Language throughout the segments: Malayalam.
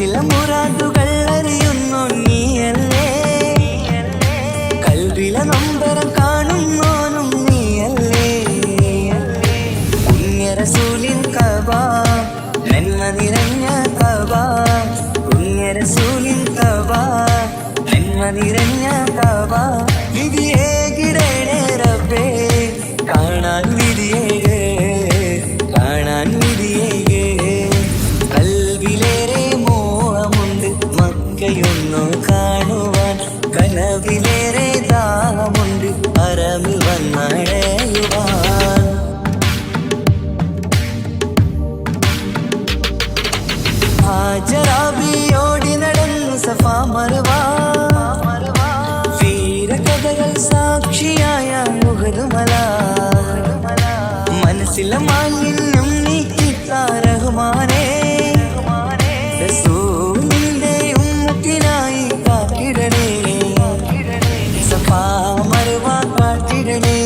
മനസ്സിലെ മുറാദുകൾ അറിയുന്നു നീയല്ലേ, കൽവിലെ നൊമ്പരം കാണുന്നോനും നീയല്ലേ. പുണ്യ റസൂലിൻ കഅബ നന്മ നിറഞ്ഞ കഅബ, പുണ്യ റസൂലിൻ കഅബ നന്മ നിറഞ്ഞ കഅബ. വിധിയേകിടണേ റബ്ബേ കാണാൻ വിധിയേകേ, കാണാൻ വിധിയേകേ. കൽവിലേറെ മോഹമുണ്ട് മക്കയൊന്നു കാണുവാൻ, കനവിലേറെ ദാഹമുണ്ട് ഹറമിൽ വന്നടയുവാൻ. ഹാജറാബിയോടി നടന്നു സഫാ മർവ, വീരകഥകൾ സാക്ഷിയായ ഉഹദ് മല. മനസ്സിലെ മാലിന്യം നീക്കിത്ത റഹ്മാനേ, റസൂലിന്റെ ഉമ്മത്തിനായി കാത്തിടണേ. സഫാ മർവ കാത്തിടണേ,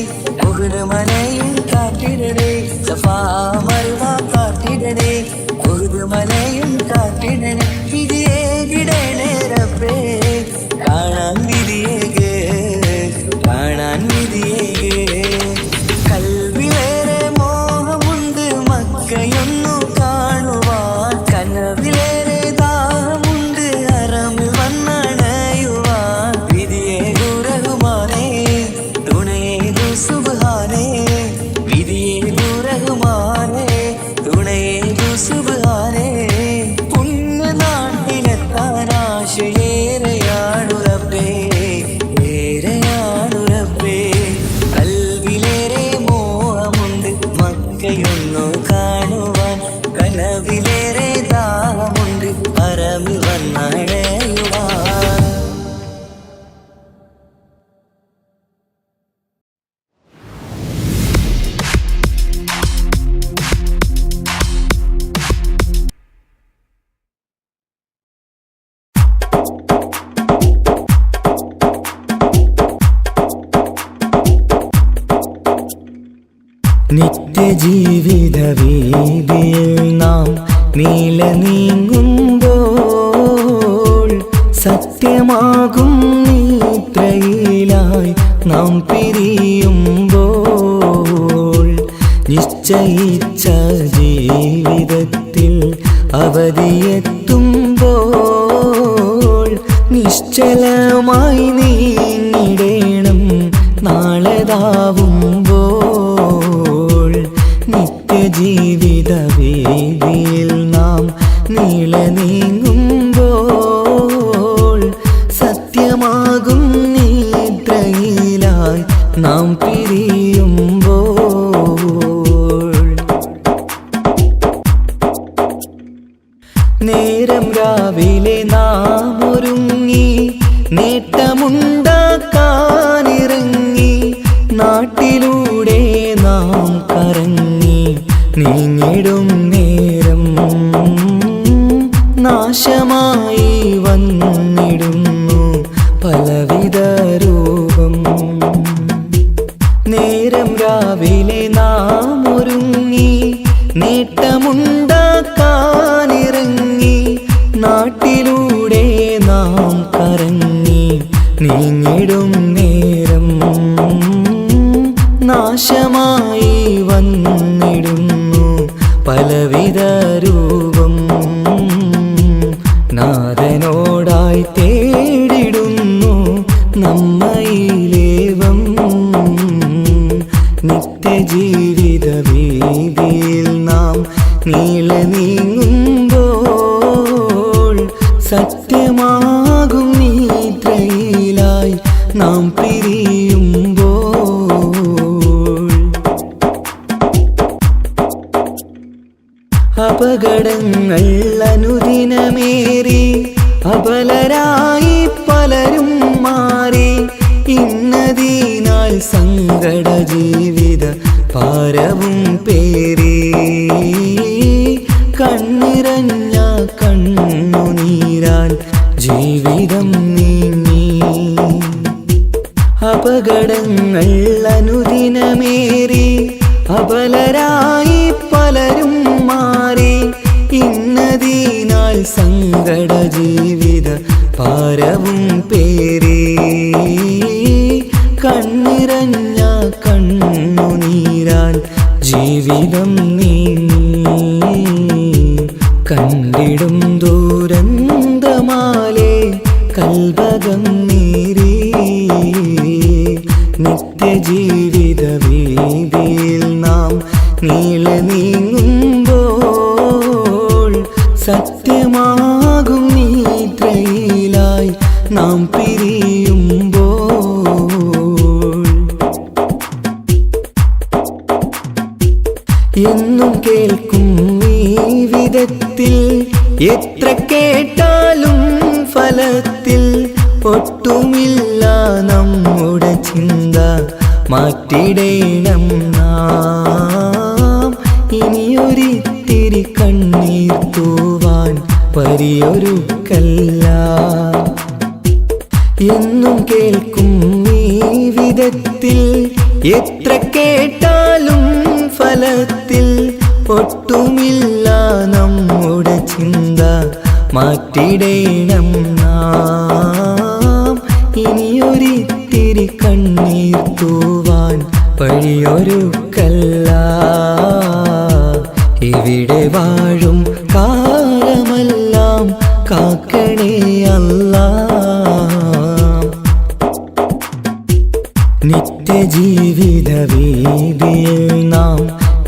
ഉഹദ് മലയും കാത്തിടണേ. സഫാ മർവ കാത്തിടണേ, ഉഹദ് മലയും കാത്തിടണേ. വിധിയേകിടണേ റബ്ബേ കാണാൻ വിധിയേകേ, കാണാൻ വിധിയേകേ. കൽവിലേറെ മോഹമുണ്ട് മക്കയൊന്നു കാണുവാൻ, കനവിലേറെ ദാഹമുണ്ട് ഹറമിൽ വന്നണയുവാൻ. വിധിയേകു റഹ്മാനേ തുണയേകു സുബ്ഹാനേ, വിധിയേകു റഹ്മാനേ തുണയേകു സുബ്ഹാനേ. പുണ്യനാട്ടിലെത്താൻ ആശയേറെയാണു റബ്ബേ, ഏറെയാണു റബ്ബേ. കൽവിലേറെ മോഹമുണ്ട് മക്കയൊന്നു കാണുവാൻ, കനവിലേറെ ദാഹമുണ്ട് ഹറമിൽ വന്നണയുവാൻ. നിത്യജീവിത വീതിയിൽ നാം നീല നീങ്ങുമ്പോൾ, സത്യമാകും നിദ്രയിലായി നാം പിരിയുമ്പോൾ, നിശ്ചയിച്ച ജീവിതത്തിൽ അവധിയെത്തുമ്പോൾ, നിശ്ചലമായി നീങ്ങിടേണം നാളെതാവുമ്പോൾ. നിത്യജീവിത വീതിയിൽ നാം നീള നീങ്ങുമ്പോൾ, സത്യമാകും നിദ്രയിലായി നാം പിരിയുമ്പോൾ, നേരം രാവിലെ നാം ഒരുങ്ങി നേട്ടമുണ്ടാക്കാനിറങ്ങി, നാട്ടിലൂടെ നാം കറങ്ങി നീങ്ങിടും നേരം നാശമായി വന്നിടുന്നു പലവിധ രൂപം. നേരം രാവിലെ നാം ഒരുങ്ങി നേട്ടമുണ്ടാക്കാനിറങ്ങി, നാട്ടിലൂടെ നാം കറങ്ങി നീങ്ങിടും നേരം നാശമായി വന്നിടുന്നു പലവിധ രൂപം. നാഥനോടായി തേടിടുന്നു നമ്മയിലേവം, നിത്യജീവിത വീതിയിൽ നാം നീള നീങ്ങുമ്പോൾ, സത്യമാകും നിദ്രയിലായി നാം പിരിയുമ്പോൾ. അപകടങ്ങൾ അനുദിനമേറി അബലരായി പലരും മാറി, ഇന്നതിനാൽ സങ്കട ജീവിത ഭാരവും പേറി, കണ്ണിറഞ്ഞ കണ്ണുനീരാൽ ജീവിതം നീങ്ങി. അപകടങ്ങൾ അനുദിനമേറി അബലരായി പലരും മാറി, ഇന്നതിനാൽ സങ്കട ജീവിത ഭാരവും പേറി കണ്ണിറഞ്ഞ കണ്ണുനീരാൽ ജീവിതം നീങ്ങി കണ്ടിടും ദൂരന്തമാലേ കൽവകം നീറി നിത്യജീവിത വീതിയിൽ നാം നീളെ നീങ്ങുമ്പോൾ സത്യമാകും നിദ്രയിലായി നാം പിരിയുമ്പോൾ എന്നും കേൾക്കും ഈ വിധത്തിൽ എത്ര കേട്ടാലും ഫലത്തിൽ ഒട്ടുമില്ല നമ്മുടെ ചിന്ത മാറ്റിടേണം നാം ഇനിയൊരിത്തിരി കണ്ണീർ തൂവാൻ പരിയൊരുക്കല്ല എന്നും കേൾക്കും ഈ വിധത്തിൽ എത്ര കേട്ടാലും ഫലത്തിൽ ഒട്ടുമില്ല നമ്മുടെ ചിന്ത മാറ്റിടേണം നാം ഇനിയൊരിത്തിരി കണ്ണീർ തൂവാൻ വഴിയൊരുക്കല്ല ഇവിടെ വാഴും കാലമെല്ലാം കാക്കണേ അല്ലാ നിത്യജീവിത വീതിയിൽ നാം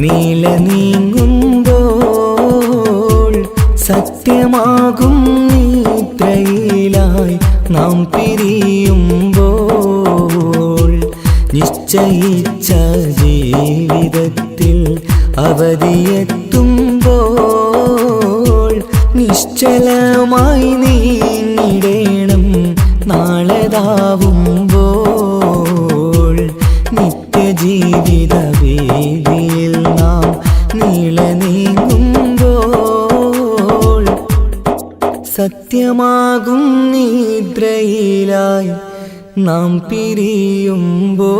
നീല നീങ്ങുമ്പോൾ സത്യമാകും നിദ്രയിലായി നാം പിരിയുമ്പോൾ നിശ്ചയിച്ച ജീവിതത്തിൽ അവധിയെത്തുമ്പോൾ നിശ്ചലമായി നീങ്ങിടേണം നാളെതാവുമ്പോൾ നിത്യജീവിത വീതിയിൽ നാം നീള നീങ്ങുമ്പോൾ സത്യമാകും നിദ്രയിലായി നാം പിരിയുമ്പോൾ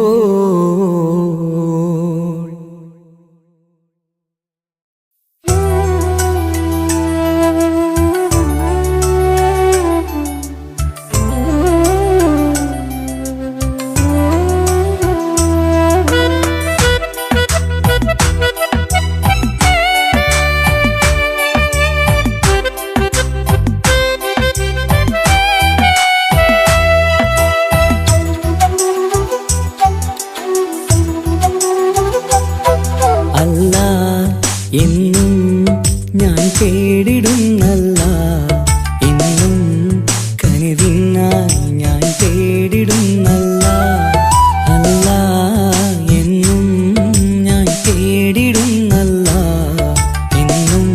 എന്നും ഞാൻ തേടിടുന്നല്ല എന്നും കനിവിനായി ഞാൻ തേടിടുന്നല്ല അല്ല എന്നും ഞാൻ തേടിടുന്നല്ല എന്നും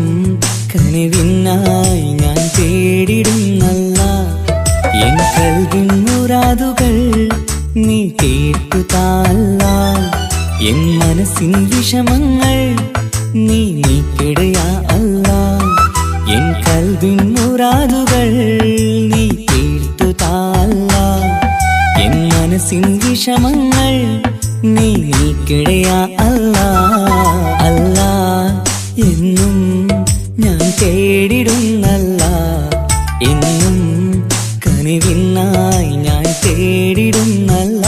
കനിവിനായി ഞാൻ തേടിടുന്നല്ല എൻ കൽവിൻ മുറാദുകൾ നീ കേട്ടു താല്ല എൻ മനസ്സിൻ വിഷമങ്ങൾ നീ നീക്കിടയാ അല്ലാ എൻ കൽവിൻ മുറാദുകൾ നീ തീർത്തു താല്ല എൻ മനസ്സിൻ വിഷമങ്ങൾ നീ നീക്കിടയാ അല്ലാ അല്ലാ എന്നും ഞാൻ തേടിടുന്നല്ല എന്നും കനിവിനായി ഞാൻ തേടിടുന്നല്ല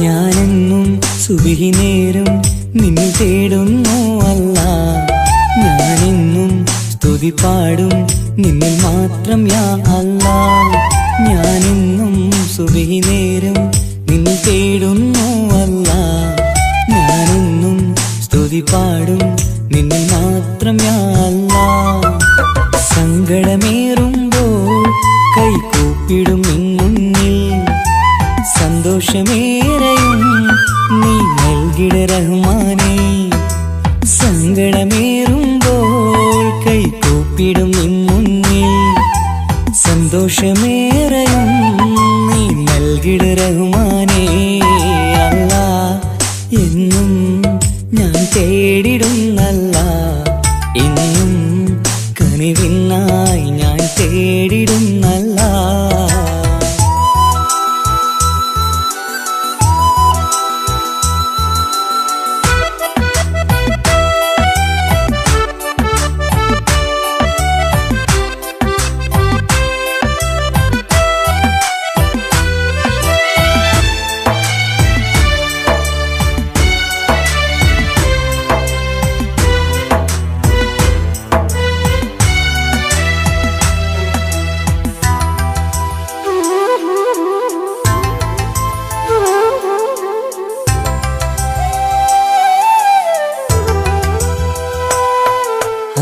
ഞാനെന്നും സുബഹി നേരം നിന്നെ തേടുന്നു അല്ലാ ഞാനെന്നും സ്തുതി പാടും നിന്നിൽ മാത്രം യാ അല്ലാ ഞാനെന്നും സുബഹി നേരം നിന്നെ തേടുന്നു അല്ലാ ഞാനെന്നും സ്തുതി പാടും നിന്നിൽ മാത്രം യാ അല്ലാ സങ്കടമേറുമ്പോൾ കൈകൂപ്പിടും നിൻ മുന്നിൽ സന്തോഷമേറെയും നീ നൽകിട റഹ്മാനേ സങ്കടമേറുമ്പോൾ കൈകൂപ്പിടും നിൻ മുന്നിൽ സന്തോഷമേറെയും നീ നൽകിട റഹ്മാനേ അല്ലാ എന്നും ഞാൻ തേടിടുന്നല്ല എന്നും കനിവിനായി ഞാൻ തേടിടുന്നല്ല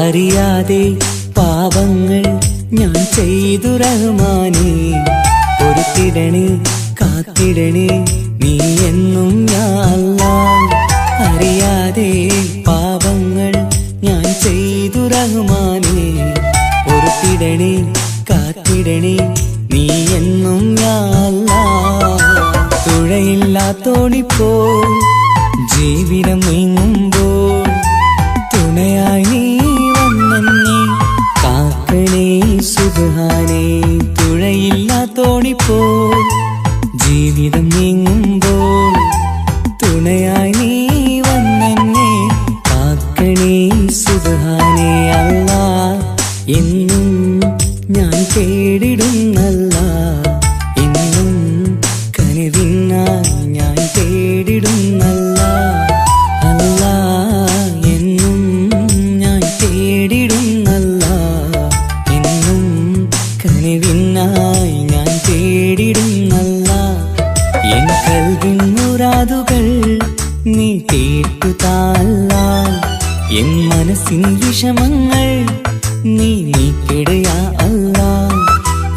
അറിയാതെ പാപങ്ങൾ ഞാൻ ചെയ്തു റഹ്മാനേ പൊറുത്തിടണേ കാത്തിടണേ നീ എന്നും യാ അല്ലാഹ് അറിയാതെ പാപങ്ങൾ ഞാൻ ചെയ്തു റഹ്മാനേ പൊറുത്തിടണേ കാത്തിടണേ നീ എന്നും യാ അല്ലാഹ് തുഴയില്ലാത്തോണിപ്പോ ജീവിതം നീങ്ങുമ്പോൾ തുണയായി നീ വന്നെന്നെ കാക്കണേ സുബ്ഹാനേ തുഴയില്ലാത്തോണിപ്പോ ജീവിതം നീങ്ങുമ്പോൾ തുണയായി നീ വന്നെന്നെ കാക്കണേ സുബ്ഹാനേ അല്ലാ എന്നും ഞാൻ തേടിടുന്നല്ല എന്നും കനിവിനായി ഞാൻ തേടിടുന്നല്ല അല്ലാ എന്നും ഞാൻ തേടിടുന്നല്ല എന്നും കനിവിനായി ഞാൻ തേടിടുന്നല്ല എൻ കൽവിൻ മുറാദുകൾ നീ കേട്ടുതാല്ല എൻ മനസ്സിൻ വിഷമങ്ങൾ നീ നീക്കിടയാ അല്ലാ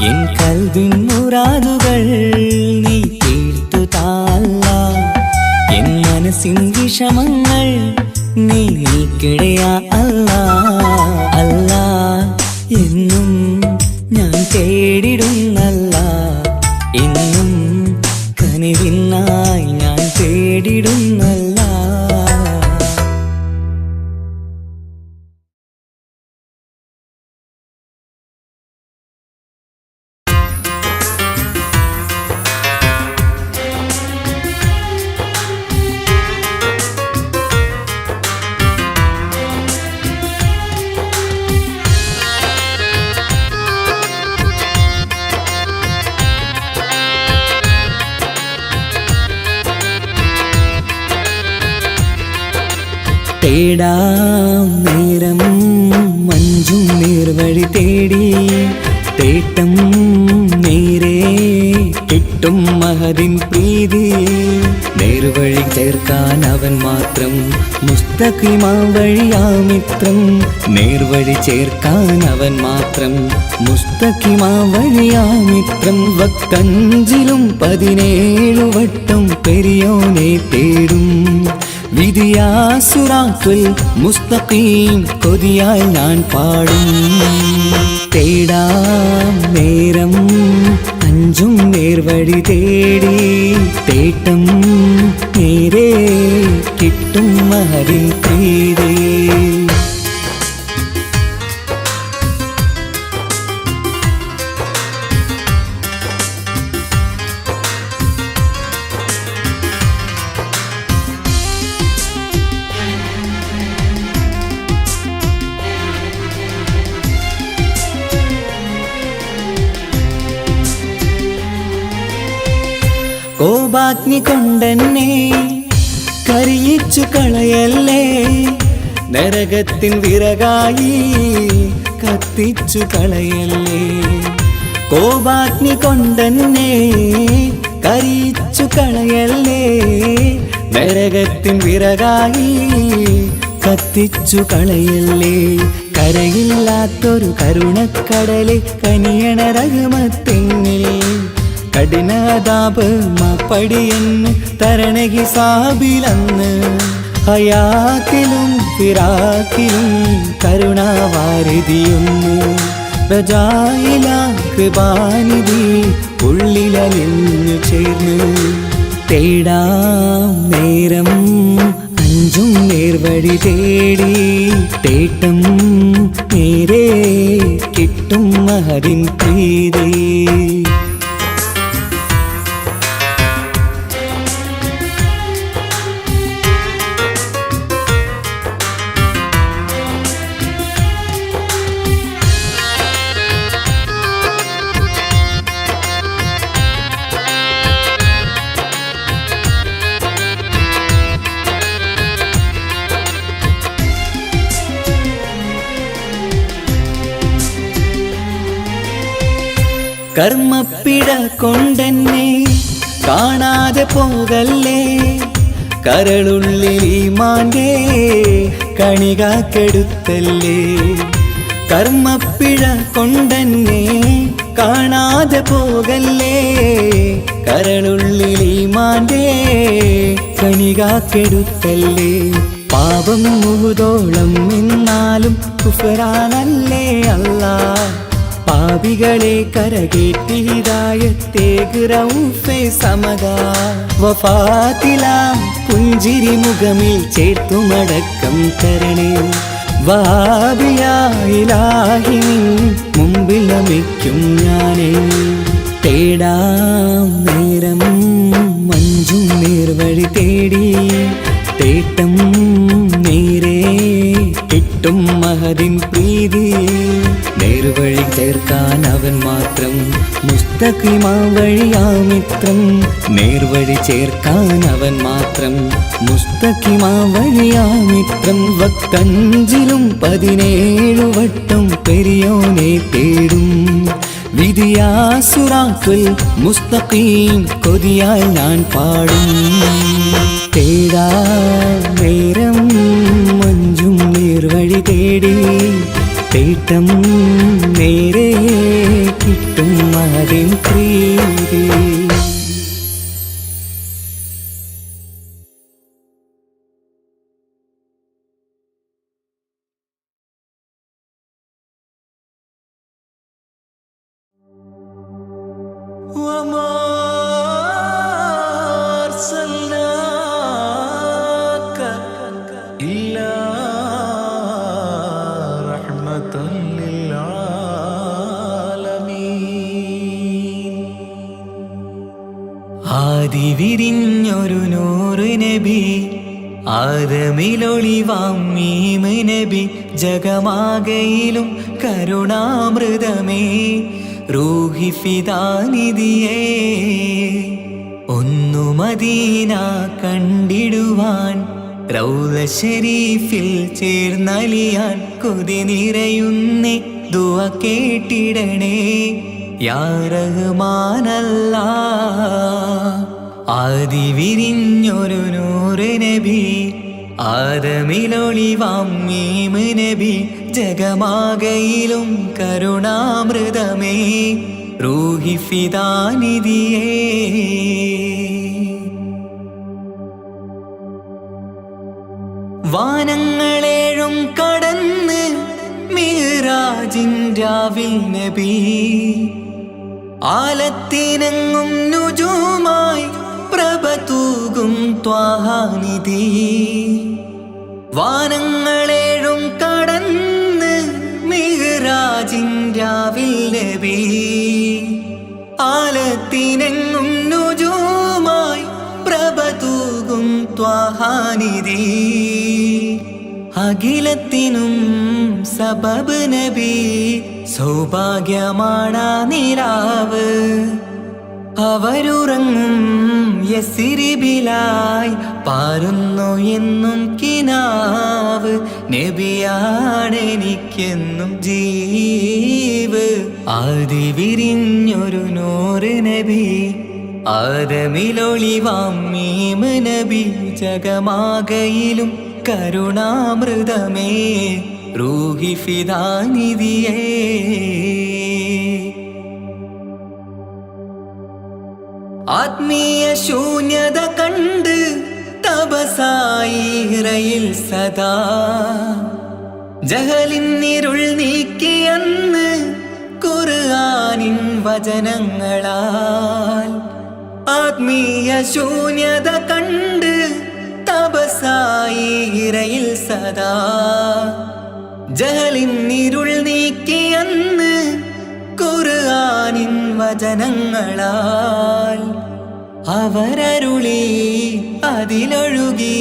എൻ കൽവിൻ മുറാദുകൾ നീ കേട്ടുതാല്ല എൻ മനസ്സിൻ വിഷമങ്ങൾ നീ നീക്കിടയാ അല്ലാ അല്ലാ എന്നും ഞാൻ തേടിടുന്നല്ല എന്നും കനിവിനായി ഞാൻ തേടിടുന്നല്ല തേടാം നേരം മഞ്ചും നേർവഴി തേടി തേട്ടം നേരെ കിട്ടും മഹദിൻ പ്രീതി നേർവഴി ചേർക്കാൻ അവൻ മാത്രം മുസ്തഖിമാ വഴിയാമിത്രം നേർവഴി ചേർക്കാൻ അവൻ മാത്രം മുസ്തഖിമാ വഴിയാമിത്രം വക്കഞ്ചിലും 17 വട്ടം പെരിയോനെ തേടും വിധിയാ സിറാത്തുൽ മുസ്തഖീം കൊതിയായി ഞാൻ പാടും തേടാം നേരം അഞ്ചും നേർവഴി തേടി തേട്ടം നേരെ കിട്ടും മഹദിൻ പ്രീതി കോപാഗ്നി കൊണ്ടെന്നെ കരിയിച്ചു കളയല്ലേ നരകത്തിൻ വിറകായി കത്തിച്ചു കളയല്ലേ കോപാഗ്നി കൊണ്ടെന്നെ കരിയിച്ചു കളയല്ലേ നരകത്തിൻ വിറകായി കത്തിച്ചു കളയല്ലേ കരയില്ലാത്തൊരു കരുണക്കടലെ കനിയണ റഹ്മത്തിന്നിൽ കഠിനതാപ് മാപ്പടിയെന്ന് തരണ ഹിസാബിലന്ന് ഹയാത്തിലും ഫിറാക്കിലും കരുണാവാരിതിയൊന്നു പ്രജായില കൃപാനിധി ഉള്ളിലലിഞ്ഞു ചേർന്ന് തേടാം നേരം അഞ്ചും നേർവഴി തേടി തേട്ടം നേരെ കിട്ടും മഹദിൻ പ്രീതി കർമ്മപ്പിഴ കൊണ്ടെന്നെ കാണാതെ പോകല്ലേ കരളുള്ളിൽ ഈമാന്റെ കണികാക്കെടുത്തല്ലേ കർമ്മപ്പിഴ കൊണ്ടെന്നെ കാണാതെ പോകല്ലേ കരളുള്ളിൽ ഈമാന്റെ കണികാക്കെടുത്തല്ലേ പാപം മുഹുദോളം എന്നാലും കുഫറാനല്ലേ അല്ലാ പാപികളെ കരകേറ്റി ഹിദായത്തേക് റഊഫേ സമദാ വഫാത്തില പുഞ്ചിരി മുഖമിൽ ചേർത്തുമടക്കം തരണേ വഹാബിയായിലാഹി മുമ്പിൽ നമിക്കും ഞാനേ തേടാം നേരം മഞ്ചും നേർവഴി തേടി തേട്ടം നേരെ കിട്ടും മഹദിൻ പ്രീതി നേർവഴി ചേർക്കാൻ അവൻ മാത്രം മുസ്തഖിമാ വഴിയാമിത്രം നേർവഴി ചേർക്കാൻ അവൻ മാത്രം മുസ്തഖിമാ വഴിയാമിത്രം വക്കഞ്ചിലും 17 വട്ടം പെരിയോനെ തേടും വിധിയാസുറാത്തുൽ മുസ്തഖീം കൊതിയാൽ ഞാൻ പാടും തേടാ നേരം മഞ്ചും നേർവഴി തേടി തേട്ടം നേരെ കിട്ടും മഹദിൻ പ്രീതി وما أرسلناك إلا رحمة للعالمين ആദി വിരിഞ്ഞൊരു നൂറ് നബി ആദമിലൊളിവാം മീമ് നബി ജഗമാകയിലും കരുണാമൃതമേ റൂഹി ഫിദാനിധിയേ ഒന്നു മദീന കണ്ടിടുവാൻ റൗള ശരീഫിൽ ചേർന്നലിയാൻ കൊതി നിറയുന്നേ ദുആ കേട്ടിടണേ യാ റഹ്മാനല്ലാ ആദി വിരിഞ്ഞൊരു നൂറ് നബി ആദമിലൊളിവാം മീമ് നബി ജഗമാകയിലും കരുണാമൃതമേ റൂഹി ഫിദാനിധിയേ വാനങ്ങളേഴും കടന്ന് മിഹ്റാജിൻ രാവിൽ നബി ആലത്തിനെങ്ങും നുജൂമായി പ്രഭ തൂകും ത്വാഹാനിധി വാനങ്ങളേഴും കടന്ന് മിഹ്റാജിൻ രാവിൽ നബി ആലത്തിനെങ്ങും നുജൂമായി പ്രഭ തൂകും ത്വാഹാനിധി അഖിലത്തിനും സബബ് നബി സൗഭാഗ്യമാണാ നിലാവ് അവരുറങ്ങും യസിരിബിലായി പാരുന്നു എന്നും കിനാവ് നബിയാണെനിക്കെന്നും ജീവ് ആദി വിരിഞ്ഞൊരു നൂറ് നബി ആദമിലൊളിവാം മീമ് നബി ജഗമാകയിലും കരുണാമൃതമേ റൂഹി ഫിദാനിധിയേ ആത്മീയ ശൂന്യത കണ്ട് തപസായി ഹിറയിൽ സദാ ജഹലിന്നിരുൾ നീക്കിയെന്ന് ഖുർആനിൻ വചനങ്ങളാൽ ആത്മീയ ശൂന്യത കണ്ട് തപസായി ഹിറയിൽ സദാ ജഹലിന്നിരുൾ നീക്കിയെന്ന് ഖുർആനിൻ വചനങ്ങളാൽ അവരരുളി അതിലൊഴുകി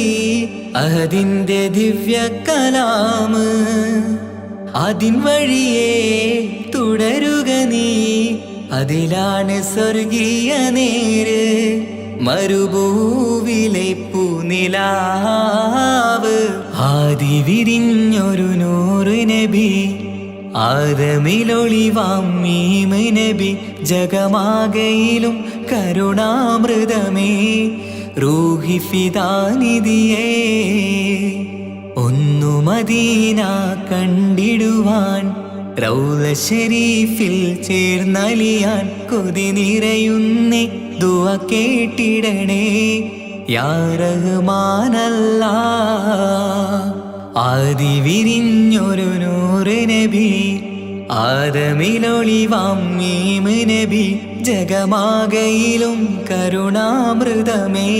അഹദിന്റെ ദിവ്യ കലാമ് അതിൻ വഴിയേ തുടരുക നീ അതിലാണ് സ്വർഗീയ നേര് മരുഭൂവിലെ പൂനിലാവ് ആദി വിരിഞ്ഞൊരു നൂറ് നബി ആദമിലൊളിവാം മീമ് നബി ജഗമാകയിലും കരുണാമൃതമേ റൂഹി ഫിദാനിധിയേ ഒന്നു മദീന കണ്ടിടുവാൻ റൗള ശരീഫിൽ ചേർന്നലിയാൻ കൊതി നിറയുന്നേ ദുആ കേട്ടിടണേ യാ റഹ്മാനല്ലാ ആദി വിരിഞ്ഞൊരു നൂറ് നബി ആദമിലൊളിവാം മീമ് നബി ജഗമാകയിലും കരുണാമൃതമേ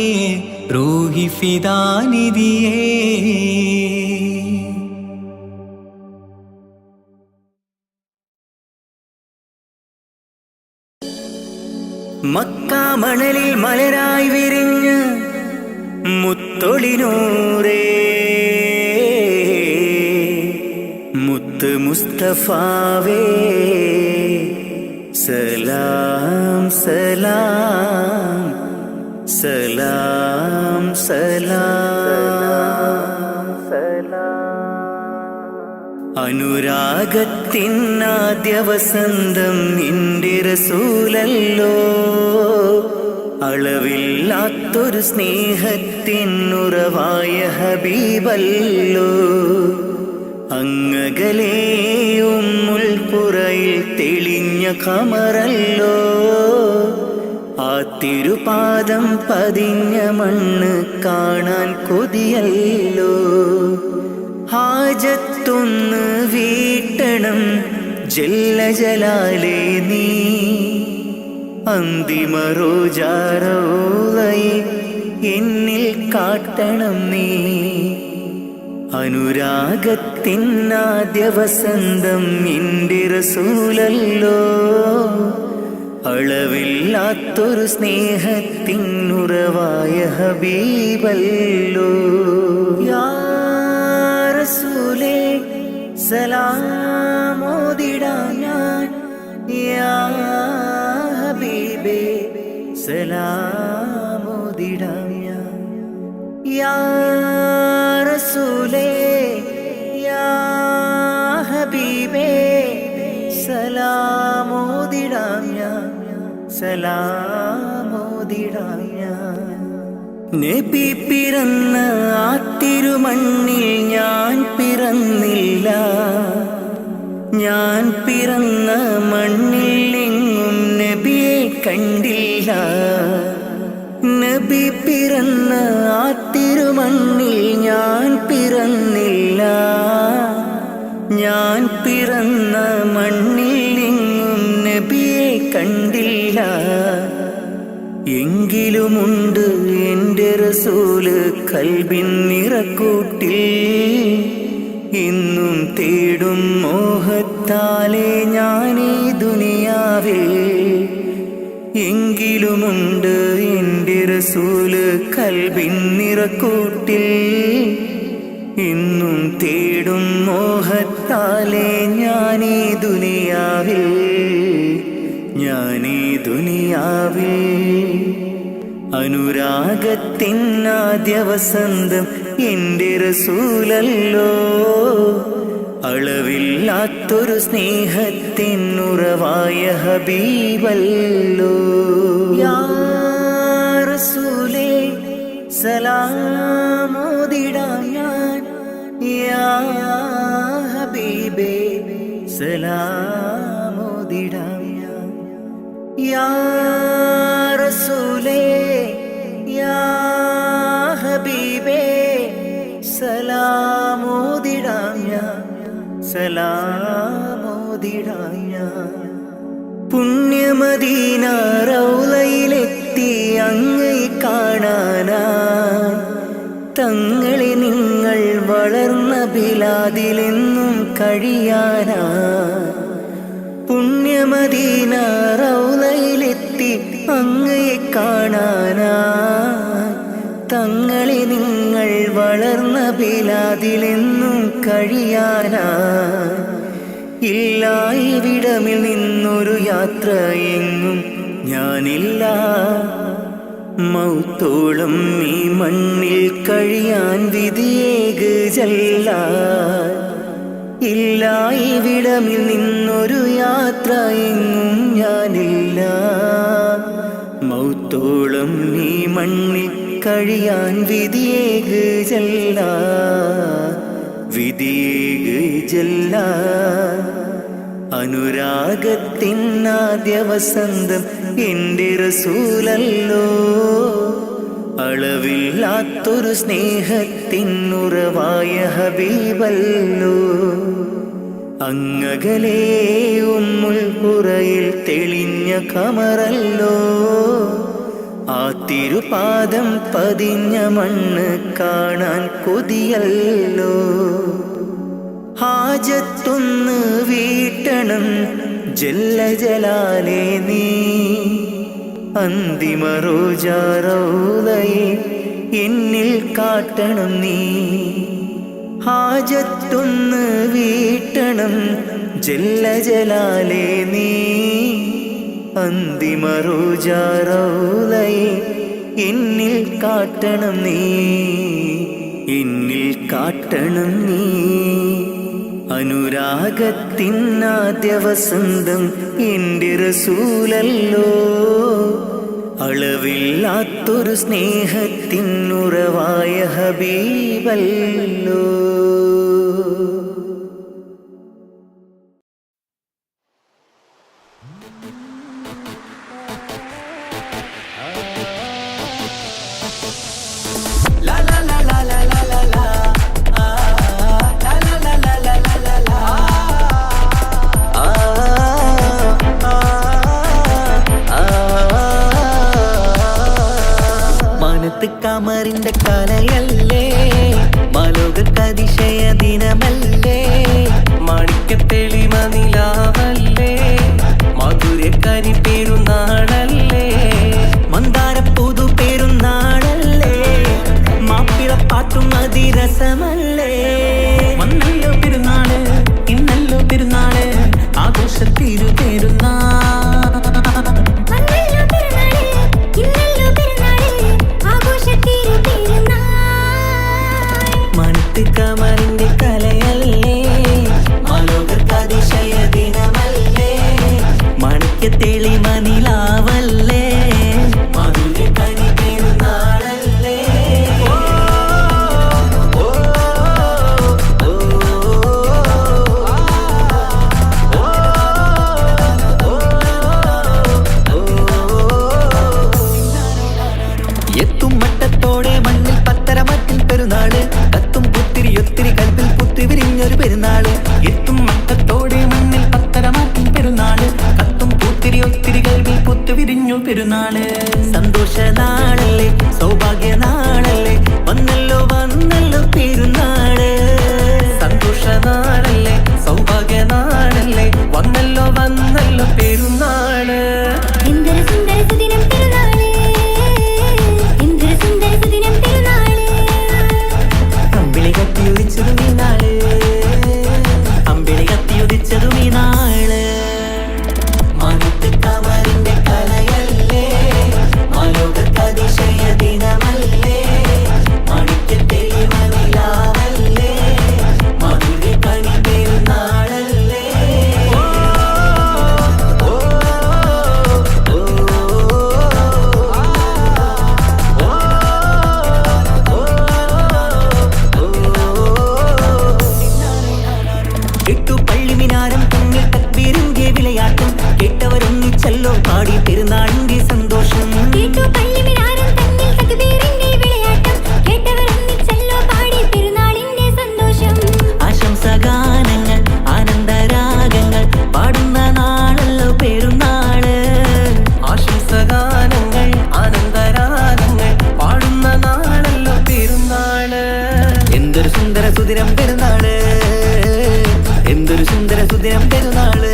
റൂഹി ഫിദാനിധിയേ മക്ക മണലിൽ മലരായി വിരിഞ്ഞ് മുത്തൊളിനൂറേ മുത്ത് മുസ്തഫാവേ സലാം സലാം സലാം സലാം അനുരാഗത്തിനാദ്യ വസന്തം നിന്റെ റസൂലല്ലോ അളവില്ലാത്തൊരു സ്നേഹത്തിനുറവായ ഹബീബല്ലോ അങ്ങകലേ ഉമ്മുൽ ഖുറയിൽ തെളിഞ്ഞ ഖമറല്ലോ ആ തിരുപാദം പതിഞ്ഞ മണ്ണ് കാണാൻ കൊതിയല്ലോ ഹാജത്തൊന്ന് വീട്ടണം ജല്ല ജലാലേ നീ അന്തിമ റോജാറോളയെ എന്നിൽ കാട്ടണം നീ അനുരാഗത്തിനാദ്യ വസന്തം നിന്റെ റസൂലല്ലോ അളവില്ലാത്തൊരു സ്നേഹത്തിനുറവായ ഹബീബല്ലോ യാ റസൂലേ സലാമോദിടാം ഞാൻ യാ ഹബീബേ സലാമോദിടാം ഞാൻ യാ റസൂലേ യാ ഹബീബേ സലാമോദിടാം ഞാൻ സലാമോദിടാം ഞാൻ നബി പിറന്ന ആ തിരുമണ്ണിൽ ഞാൻ പിറന്നില്ല ഞാൻ പിറന്ന മണ്ണിൽ എങ്ങും നബിയെ കണ്ടില്ല നബി പിറന്ന ആ തിരുമണ്ണിൽ ഞാൻ പിറന്നില്ല ഞാൻ പിറന്ന മണ്ണിൽ എങ്ങും നബിയെ കണ്ടില്ല എങ്കിലുമുണ്ട് എൻ്റെ റസൂല് കൽബിൻ നിറക്കൂട്ടിൽ ഇന്നും തേടും മോഹത്താലെ ഞാനീ ദുനിയാവിൽ എങ്കിലുമുണ്ട് എൻ്റെ റസൂല് കൽബിൻ നിറക്കൂട്ടിൽ ഇന്നും തേടും മോഹത്താലെ ഞാനീ ദുനിയാവിൽ ഞാനീ ദുനിയാവിൽ അനുരാഗത്തിനാദ്യ വസന്തം എൻ്റെ റസൂലല്ലോ അളവില്ലാത്തൊരു സ്നേഹത്തിനുറവായ ഹബീബല്ലോ യാ റസൂലേ സലാമോദിടാം ഞാൻ യാ ഹബീബേ സലാമോദിടാം ഞാൻ യാ റസൂലേ യാ ഹബീബേ സലാമോദിടാം ഞാൻ. പുണ്യമദീന റൗളയിലെത്തി അങ്ങയെ കാണാനായി, തങ്ങളെ നിങ്ങൾ വളർന്ന ബിലാദിലെന്നും കഴിയാനായി. പുണ്യമദീന റൗളയിലെത്തി അങ്ങയെ കാണാനായി, തങ്ങളെ നിങ്ങൾ വളർന്ന ബിലാദിലെന്നും കഴിയാനായി. ഇല്ല ഇവിടമിൽ നിന്നൊരു യാത്ര എങ്ങും ഞാനില്ല, മൗത്തോളം ഈ മണ്ണിൽ കഴിയാൻ വിധിയേക് ജല്ല. ഇല്ല ഇവിടമിൽ നിന്നൊരു യാത്ര എങ്ങും ഞാനില്ല, മൗത്തോളം ഈ മണ്ണിൽ കഴിയാൻ വിധിയേക് ജല്ല, വിധിയേക് ജല്ല. അനുരാഗത്തിനാദ്യ വസന്തം എൻ്റെ റസൂലല്ലോ, അളവില്ലാത്തൊരു സ്നേഹത്തിനുറവായ ഹബീബല്ലോ. അങ്ങകലേ ഉമ്മുൽ ഖുറയിൽ തെളിഞ്ഞ ഖമറല്ലോ, ആ തിരുപാദം പതിഞ്ഞ മണ്ണ് കാണാൻ കൊതിയല്ലോ. ഹാജത്തൊന്ന് വീട്ടണം ജല്ല ജലാലേ നീ, അന്തിമ റോജാ റൗളയെ എന്നിൽ കാട്ടണം നീ. ഹാജത്തൊന്ന് വീട്ടണം ജല്ല ജലാലേ നീ, അന്തിമ റോജാ റൗളയെ എന്നിൽ കാട്ടണം നീ, എന്നിൽ കാട്ടണം നീ. അനുരാഗത്തിനാദ്യ വസന്തം എൻ്റെ റസൂലല്ലോ, അളവില്ലാത്തൊരു സ്നേഹത്തിനുറവായ ഹബീബല്ലോ. കമറിന്റെ കലയല്ലേ, മാലോകതിശയ ദിനമല്ലേ, മാണിക്യത്തെളിമ നിലാവല്ലേ, മധുരക്കരി പെരുന്നാളല്ലേ, മന്ദാര പുതു പെരുന്നാളല്ലേ, മാപ്പിളപ്പാട്ടും അതിരസമല്ലേ. വന്നല്ലോ പെരുന്നാള്, ഇന്നല്ലോ പെരുന്നാള്, ആഘോഷത്തിരു പെരുന്നാൾ. കമറിന്റെ കലയല്ലേ, മാലോകതിശയ ദിനമല്ലേ, മാണിക്യത്തെളിമ നിലാവല്ലേ, മധുരക്കരി പെരുന്നാളല്ലേ. എത്തും മട്ടത്തോടെ മണ്ണിൽ പത്തരമറ്റിൽ പെരുന്നാള്, കത്തും പുത്തിരി ഒത്തിരി കൽപ്പിൽ പുത്തി വിരിഞ്ഞൊരു പെരുന്നാള്. എത്തും മട്ടത്തോടെ മണ്ണിൽ പത്തരമാറ്റിൽ പെരുന്നാള്, കത്തും പുത്തിരി ഒത്തിരി കൽപ്പിൽ പുത്തി വിരിഞ്ഞു പെരുന്നാള്. സന്തോഷ നാളല്ലേ, സൗഭാഗ്യ നാളല്ലേ, വന്നല്ലോ വന്നല്ലോ പെരുന്നാള്. സന്തോഷ നാളല്ലേ, സൗഭാഗ്യ നാളല്ലേ, വന്നല്ലോ വന്നല്ലോ പെരുന്നാള്. അമ്പിളി കത്തിയുദിച്ചതും ഈ നാള്, മാനത്ത് കമറിന്റെ കലയല്ലേ, മാലോകതിശയ ദിനമല്ലേ, മാണിക്യത്തെളിമ നിലാവല്ലേ, മധുരക്കരി പെരുന്നാളല്ലേ. പള്ളിമിനാരം തന്നിൽ തക്ബീറിന്റെ വിളയാട്ടം, കേട്ടവരൊന്നിച്ചല്ലോ പാടി പെരുന്നാളിന്റെ സന്തോഷം. ആശംസഗാനങ്ങൾ സുദിനം പെരുന്നാള്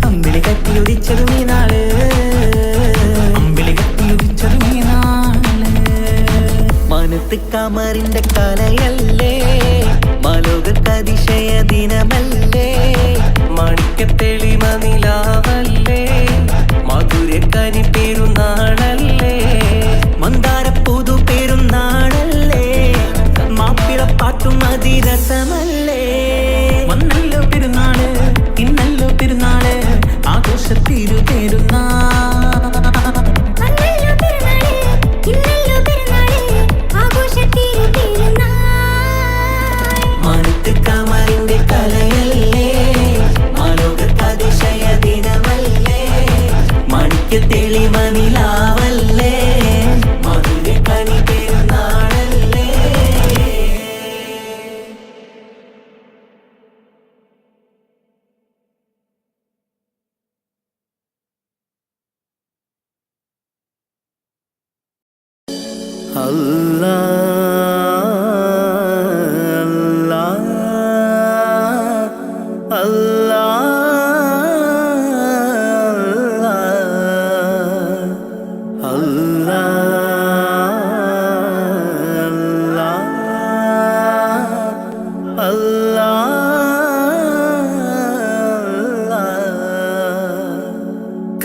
അമ്പിളി കത്തി ഉദിച്ചതും ഈ നാള് അമ്പിളി കത്തി ഉദിച്ചതും ഈ നാള് മനത്ത് കമറിന്റെ കലയല്ലേ മാലോകത്തതിശയ ദിനമല്ലേ മണിക്കത്തെളിമ നിലാവല്ലേ മധുരക്കനി പെരുന്നാളല്ലേ മന്ദാരപ്പൂതു പെരുന്നാളല്ലേ മാപ്പിളപ്പാട്ടും അതിരസമല്ലേ വന്നല്ലോ പെരുന്നാള് ഇന്നല്ലോ പെരുന്നാള് ആഘോഷത്തിരു പെരുന്നാൾ മനത്ത് കമറിന്റെ കലയല്ലേ മാലോകത്തതിശയ ദിനമല്ലേ മണിക്കത്തെളിമ നിലാവല്ലേ മധുരക്കനി പെരുന്നാളല്ലേ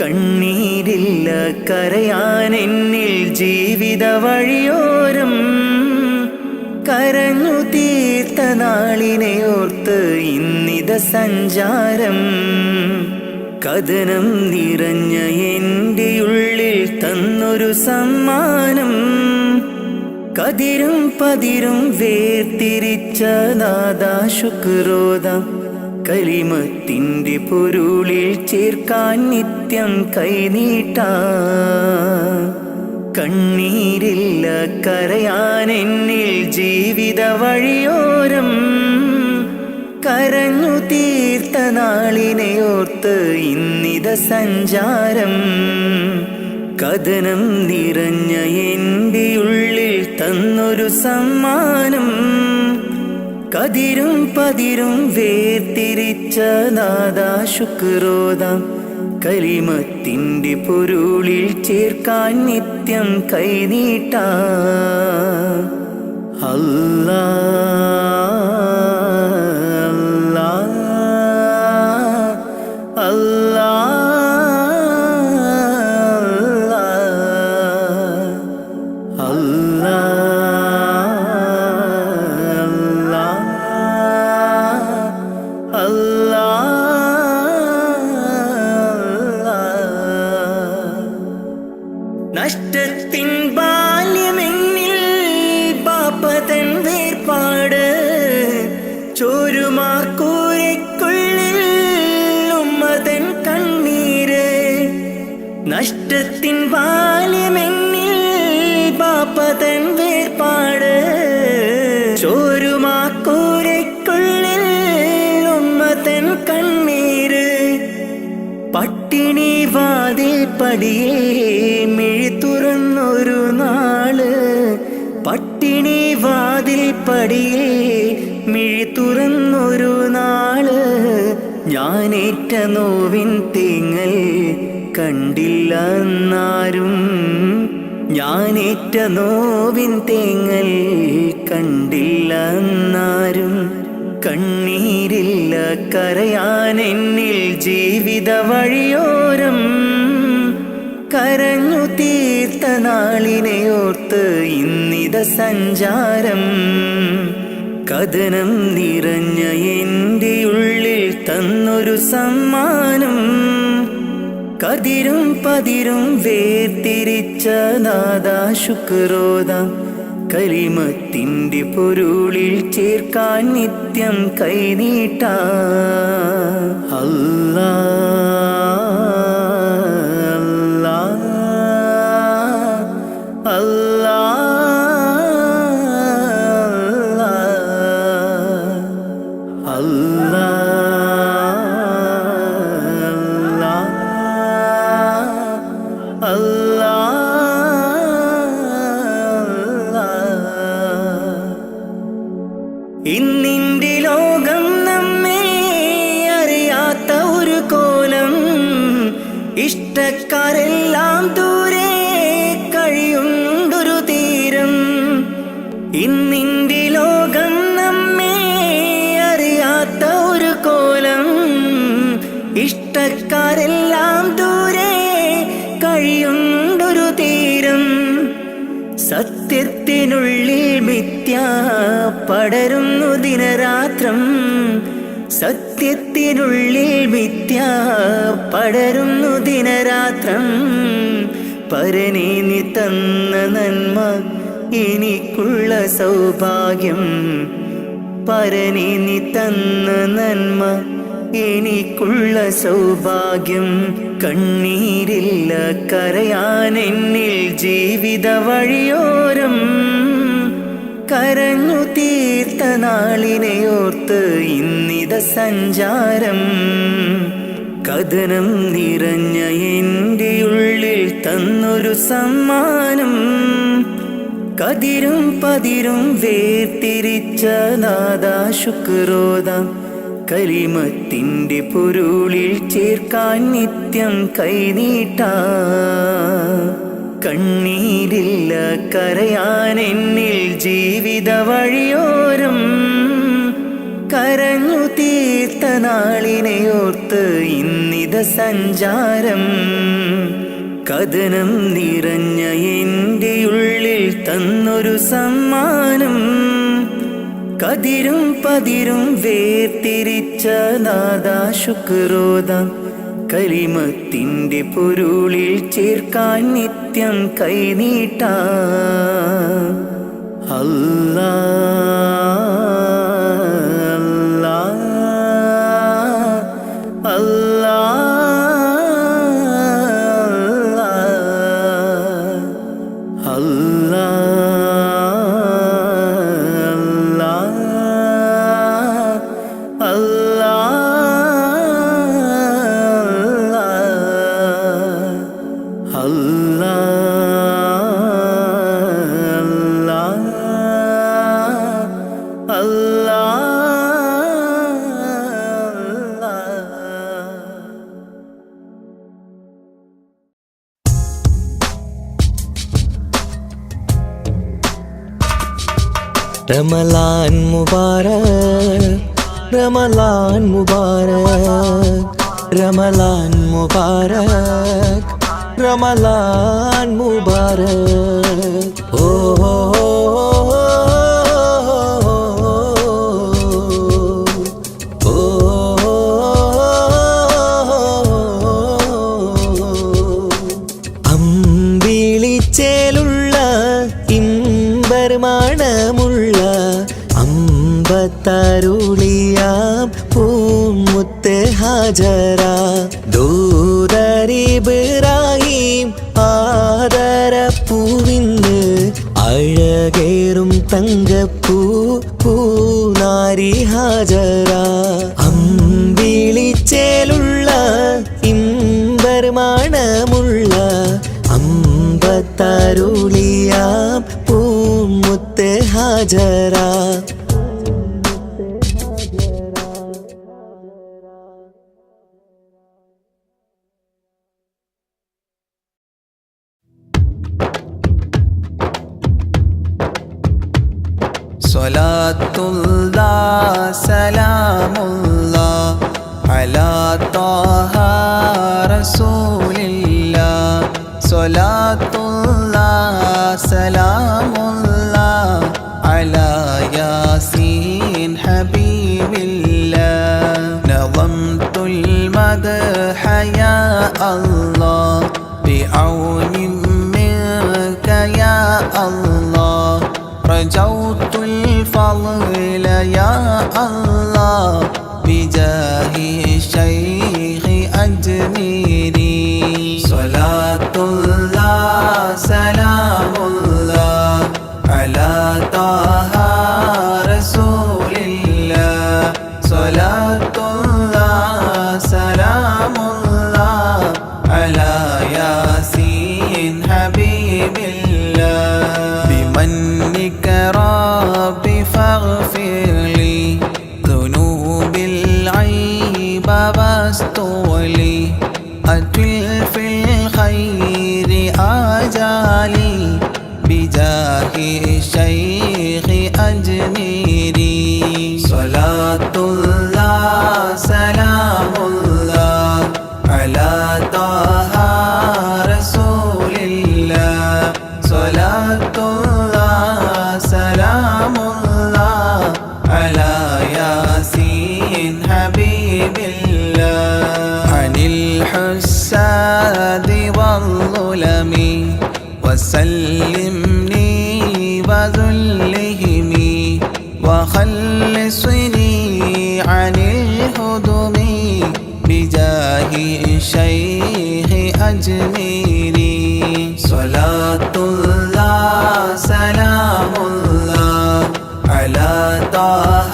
കണ്ണീരില്ല കരയാൻ എന്നിൽ ജീവിത വഴിയോരം കരഞ്ഞു തീർത്ത നാളിനെ ഓർത്ത് ഇന്നിത സഞ്ചാരം കഥനം നിറഞ്ഞ എൻ്റെ ഉള്ളിൽ തന്നൊരു സമ്മാനം കതിരും പതിരും വേർതിരിച്ച നാദാ ശുക്രോദാം കലിമത്തിൻ്റെ പൊരുളിൽ ചേർക്കാൻ നിത്യം കൈനീട്ടാ കണ്ണീരില്ല കരയാൻ എന്നിൽ ജീവിത വഴിയോരം കരഞ്ഞു തീർത്ത നാളിനെ ഓർത്ത് ഇന്നിത സഞ്ചാരം കഥനം നിറഞ്ഞ എൻ്റെ ഉള്ളിൽ തന്നൊരു സമ്മാനം കതിരും പതിരും വേർതിരിച്ച നാദാ ശുക്രോദാം കലിമത്തിൻ്റെ പൊരുളിൽ ചേർക്കാൻ നിത്യം കൈനീട്ടാ അല്ലാ അല്ലാ അല്ലാ നഷ്ടത്തിൻ ബാല്യമെന്നിൽ പാപ്പതൻ വേർപാട് ചോരുമാക്കൂരയ്ക്കുള്ളിൽ ഉമ്മതൻ കണ്ണീര് നഷ്ടത്തിൻ ബാല്യമെന്നിൽ പാപ്പതൻ വേർപാട് ചോരുമാക്കൂരയ്ക്കുള്ളിൽ ഉമ്മതൻ കണ്ണീര് പട്ടിണി വാതിൽ പടിയേ മിഴി തുറന്നൊരു നാള് പട്ടിണി വാതിൽ പടിയേ മിഴി തുറന്നൊരു നാള് ഞാനേറ്റ നോവിൻ തേങ്ങൽ കണ്ടില്ല എന്നാരും ഞാനേറ്റ നോവിൻ തേങ്ങൽ കണ്ടില്ല എന്നാരും കണ്ണീരില്ല കരയാൻ എന്നിൽ ജീവിത വഴിയോരം കരഞ്ഞു തീർത്ത നാളിനെ ഓർത്ത് ഇന്നിത സഞ്ചാരം കഥനം നിറഞ്ഞ എൻ്റെ ഉള്ളിൽ തന്നൊരു സമ്മാനം കതിരും പതിരും വേർതിരിച്ച നാദാ ശുക്രോദാം കലിമത്തിൻ്റെ പൊരുളിൽ ചേർക്കാൻ നിത്യം കൈനീട്ടാ അല്ലാ അല്ലാ അല്ലാ അല്ലാ ഇന്നിൻ്റെ ലോകം നമ്മെ ഇഷ്ടക്കാരെല്ലാം ദൂരെ കഴിയുണ്ടൊരു തീരം. ഇന്നിന്റെ ലോകം നമ്മെ അറിയാത്ത ഒരു കോലം. ഇഷ്ടക്കാരെല്ലാം ദൂരെ കഴിയുണ്ടൊരു തീരം. സത്യത്തിനുള്ളിൽ മിഥ്യ പടരുന്നു ദിനരാത്രം. സത്യത്തിനുള്ളിൽ മിഥ്യ പടരുന്നു ദിനരാത്രം. പരനേ നീ തന്ന നന്മ എനിക്കുള്ള സൗഭാഗ്യം. പരനേ നീ തന്ന നന്മ എനിക്കുള്ള സൗഭാഗ്യം. കണ്ണീരില്ല കരയാൻ എന്നിൽ ജീവിത വഴിയോരം. കരഞ്ഞു തീർത്ത നാളിനെയോർത്ത് ഇന്നിത സഞ്ചാരം. കഥനം നിറഞ്ഞ എൻ്റെ ഉള്ളിൽ തന്നൊരു സമ്മാനം. കതിരും പതിരും വേർതിരിച്ച നാദാ ശുക്രോദാം. കലിമത്തിൻ്റെ പൊരുളിൽ ചേർക്കാൻ നിത്യം കൈനീട്ടാം. കണ്ണീരില്ല കരയാൻ എന്നിൽ ജീവിത വഴിയോരം. കരഞ്ഞു തീർത്ത നാളിനെയോർത്ത് ഇന്നിത സഞ്ചാരം. കഥനം നിറഞ്ഞ എൻ്റെ ഉള്ളിൽ തന്നൊരു സമ്മാനം. കതിരും പതിരും വേർതിരിച്ച നാദാ ശുക്രോദാം. കലിമത്തിൻ്റെ പൊരുളിൽ ചേർക്കാൻ നിത്യം കൈനീട്ടാം. അല്ലാ അല്ലാ അല്ലാ റമളാൻ മുബാരക്, റമളാൻ മുബാരക്, റമളാൻ മുബാരക്, റമളാൻ മുബാരക്. ഓ അമ്പിളിച്ചേലുള്ള ഇമ്പർമണമുള്ള അമ്പത്തരുളിയാം പൂമുത്ത് ഹാജറ. ദൂതരിബ്രാഹിം ആദരപ്പൂവിന്ന് അഴകേറും തങ്കപ്പൂ പൂനാരി ഹാജറ. അമ്പിളിച്ചേലുള്ള ഇമ്പർമണമുള്ള അമ്പത്തരുളിയാം പൂമുത്ത് ഹാജറ. സ്വലാത്തുല്ലാഹ് സലാമുല്ലാഹ് അലാ ത്വാഹ റസൂലില്ലാഹ്. സ്വലാത്തുല്ലാഹ് സലാമുല്ലാഹ് അലാ യാസീൻ ഹബീബില്ലാഹ്. നളംതുൽ മദ്ഹ യാ അല്ലാഹ് ബിഔനിൻ മിൻക യാ അല്ലാഹ്. رجوت الفضل يا الله بجاه الشيخ أجميري. صلاة الله سلام الله على طه رسول الله. صلاة الله سلام الله على ياسين حبيب الله. بمنك ربي فاغفر لي ذنوب العيب واستولي وأتل في الخير آجالي بجاه الشيخ أجميري صلاة الله سلام الله على طه رسول الله صلاة الله سلام الله على ياسين حبيب الله عن الحساد والظلم وسلمني وذلهم وخلصني عن الهدم بجاه الشيخ أجميري صلاة الله سلام الله على طه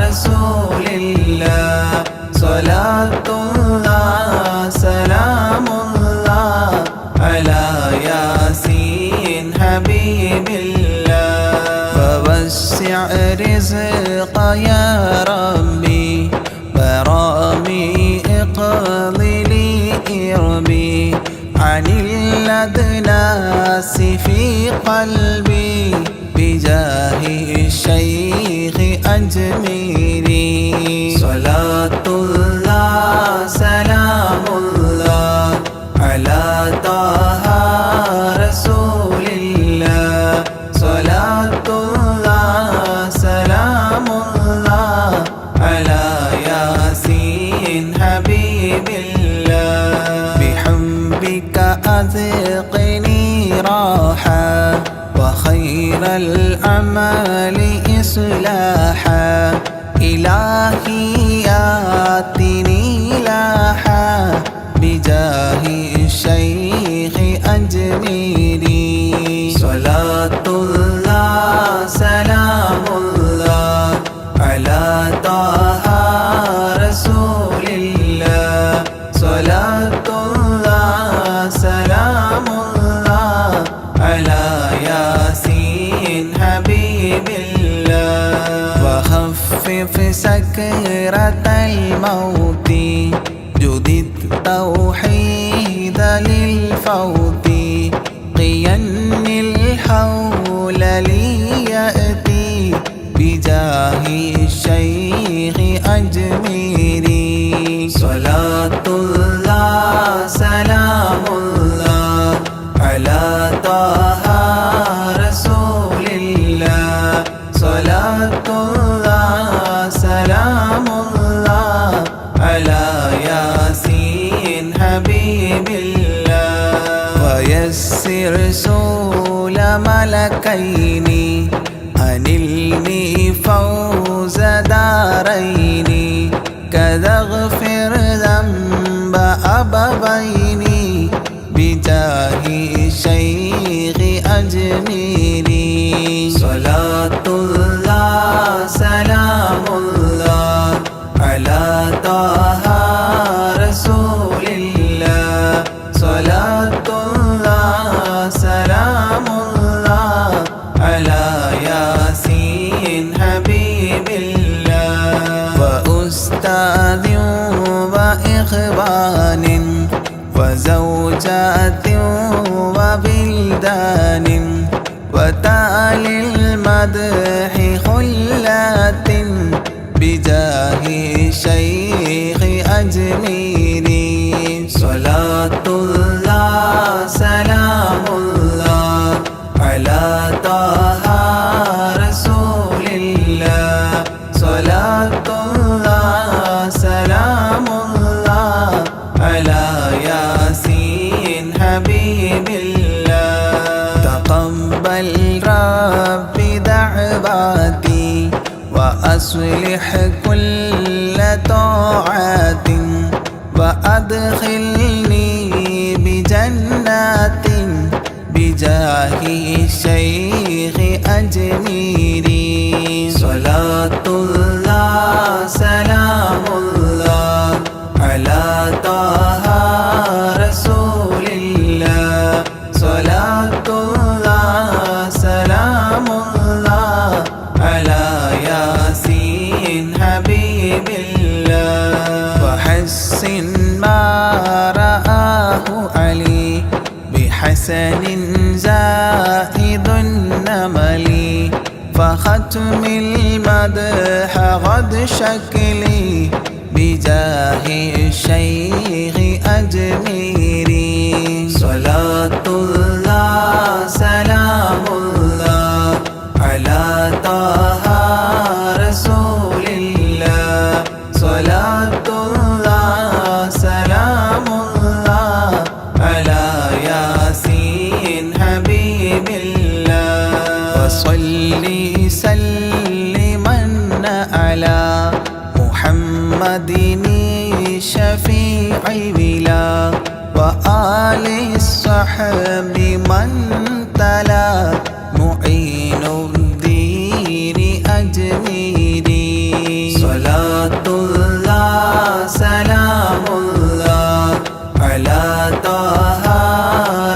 رسول الله صلاة الله سلام الله على ياسين حبيب الله فوسع رزق يا ربي برامي اقض لي إربي عن الأدناس في قلبي بجاه الشيخ أجميري صلاة الله سلام الله على طه رسول الله صلاة الله سلام الله على ياسين حبيب الله بحبك أذقني راحة وخير الأعمال إصلاحا إلهي آتني لاحا بجاه الشيخ أجميري صلاة الله سلام الله على طه رسول الله صلاة الله سلام الله على ياسين حبيب الله وخفف سكرة الموت جدد توحيد للفوت قين الحول ليأتي بجاه الشيخ أجميري صلاة الله سلام الله على طه رسول الله صلاة الله سلام الله على ياسين حبيب الله ويسر سول ملكين أنلني فوز دارين كذا اغفر ذنب أبوين بجاه الشيخ أجميري صلاة الله سلام الله على طه رسول الله صلاة الله سلام الله على ياسين حبيب الله وأستاذ وإخوان وزوجات وبلدان وتالي المدح خلات بجاه الشيخ أجميري صلاة الله سلام الله على طه رسول الله صلاة الله سلام الله على ياسين حبيب الله تقبل ربي دعواتي وأصلح كل طاعات وأدخلني بجنات بجاه الشيخ أجميري صلاة الله سلام الله على طه رسول الله صلاة الله سلام الله على ياسين حبيب الله وحسن ما رآه علي بحسن زائد النمل فختم المدح غد شكلي بجاه الشيخ أجميري صلاة الله سلام الله على طه رسول الله صلاة الله سلام الله على ياسين حبيب الله وصلي سلما على محمد شفيع الولا وآل الصحب من تلا معين الدين أجميري صلاة الله سلام الله على طه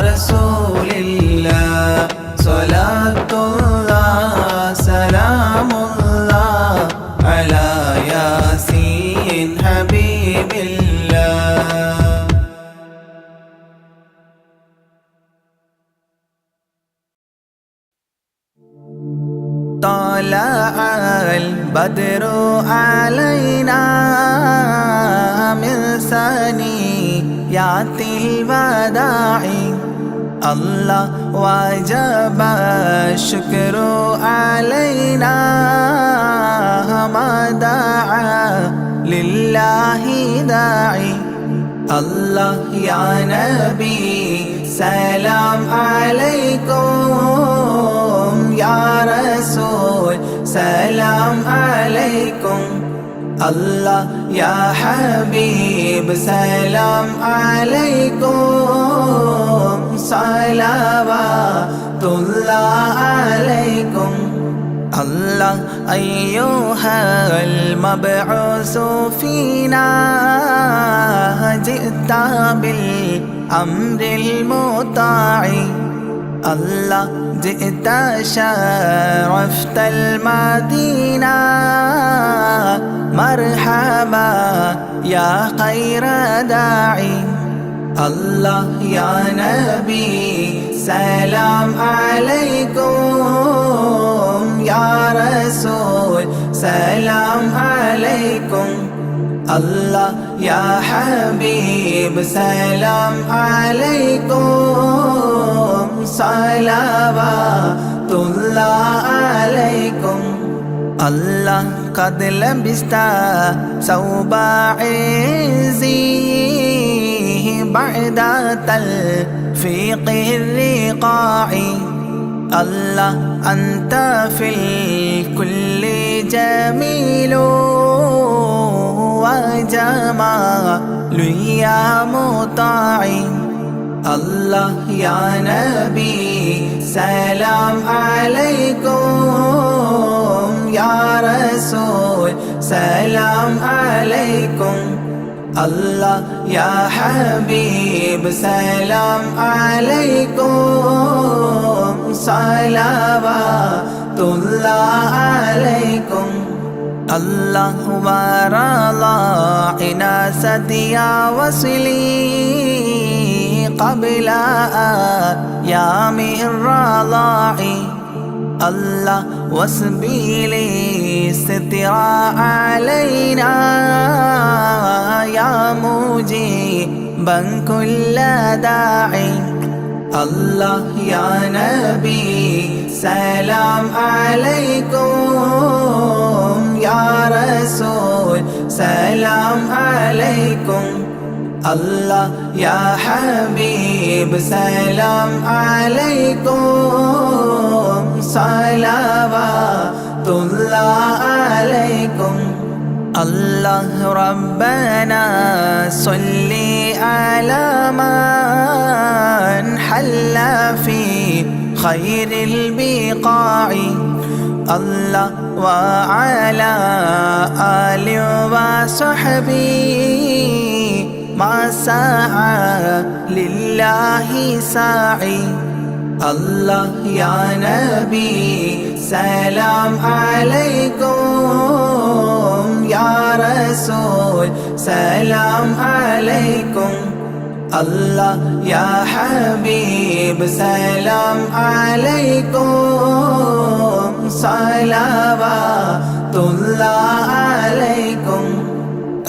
رسول الله صلاة الله سلام الله على ياسين حبيب الله طلع البدر علينا من ثنيات الوداع الله وجب الشكر علينا ما دعا لله داعي الله يا نبي سلام عليكم يا رسول سلام عليكم الله يا حبيب سلام عليكم صلوات الله عليكم الله أيها المبعوث فينا جئت بالأمر المطاع الله جئت شرفت المدينة مرحبا يا خير داعي الله يا نبي سلام عليكم يا رسول سلام عليكم الله يا حبيب سلام عليكم صلوات الله عليكم الله قد لبست ثوب عزي بعد تلفيق الرقاع الله أنت في الكل جميل وجمال يا مطاع الله يا نبي سلام عليكم يا رسول سلام عليكم الله يا حبيب سلام عليكم صلوات الله عليكم الله ورضى عناست يا وصلي قبل أيام الرضاع الله واسبيلي ستر علينا يا مجيبا كل داعي الله يا نبي سلام عليكم يا رسول سلام عليكم الله يا حبيب سلام عليكم صلوات الله عليكم الله ربنا صل على من حل في خير البقاع الله وعلى آله وصحبه ما سعى لله ساعي الله يا نبي سلام عليكم رسول سلام عليكم. الله يا حبيب سلام عليكم. صلوات الله عليكم.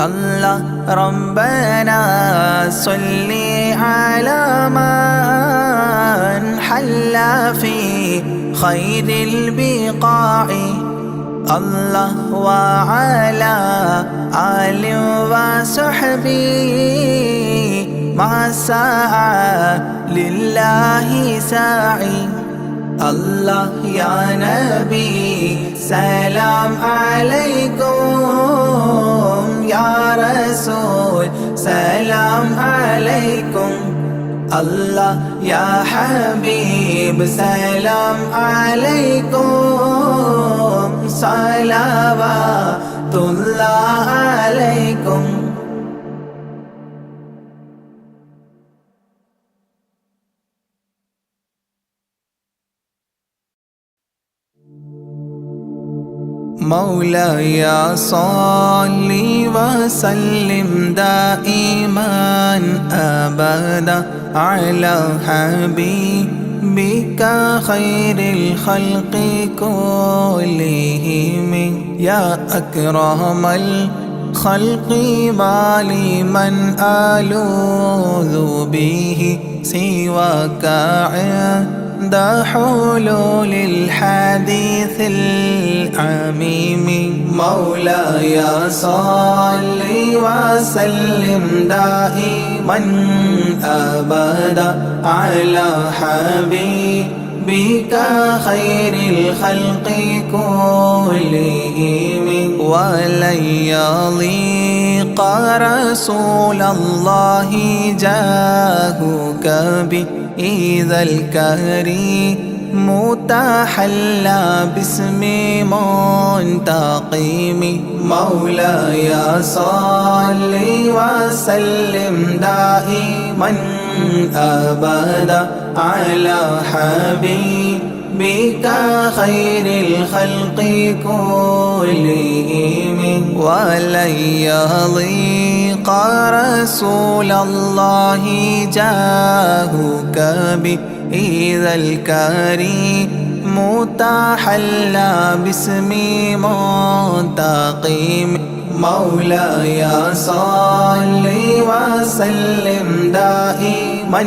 الله ربنا صل على من حل في خير البقاع. الله وعلى آل وصحبه ما سعى لله ساعي. الله يا نبي سلام عليكم. يا رسول سلام عليكم. الله يا حبيب سلام عليكم. صلوات الله عليكم. مولاي صل وسلم دائما أبدا على حبيبك خير الخلق كلهم. يا أكرم الخلق ولي من ألوذ به سواك عند حلول الحديث العميم. مولاي صل وسلم دائما أبدا على حبيبك خير الخلق كلهم. ولن يضيق رسول الله جاهك بإذا الكريم تحلى باسم منتقم. مولاي صل وسلم دائما أبدا على حبيبك خير الخلق كلهم. ولن يضيق رسول الله جاهك بإذا الكريم تحلى باسم منتقم. مولاي صل وسلم دائما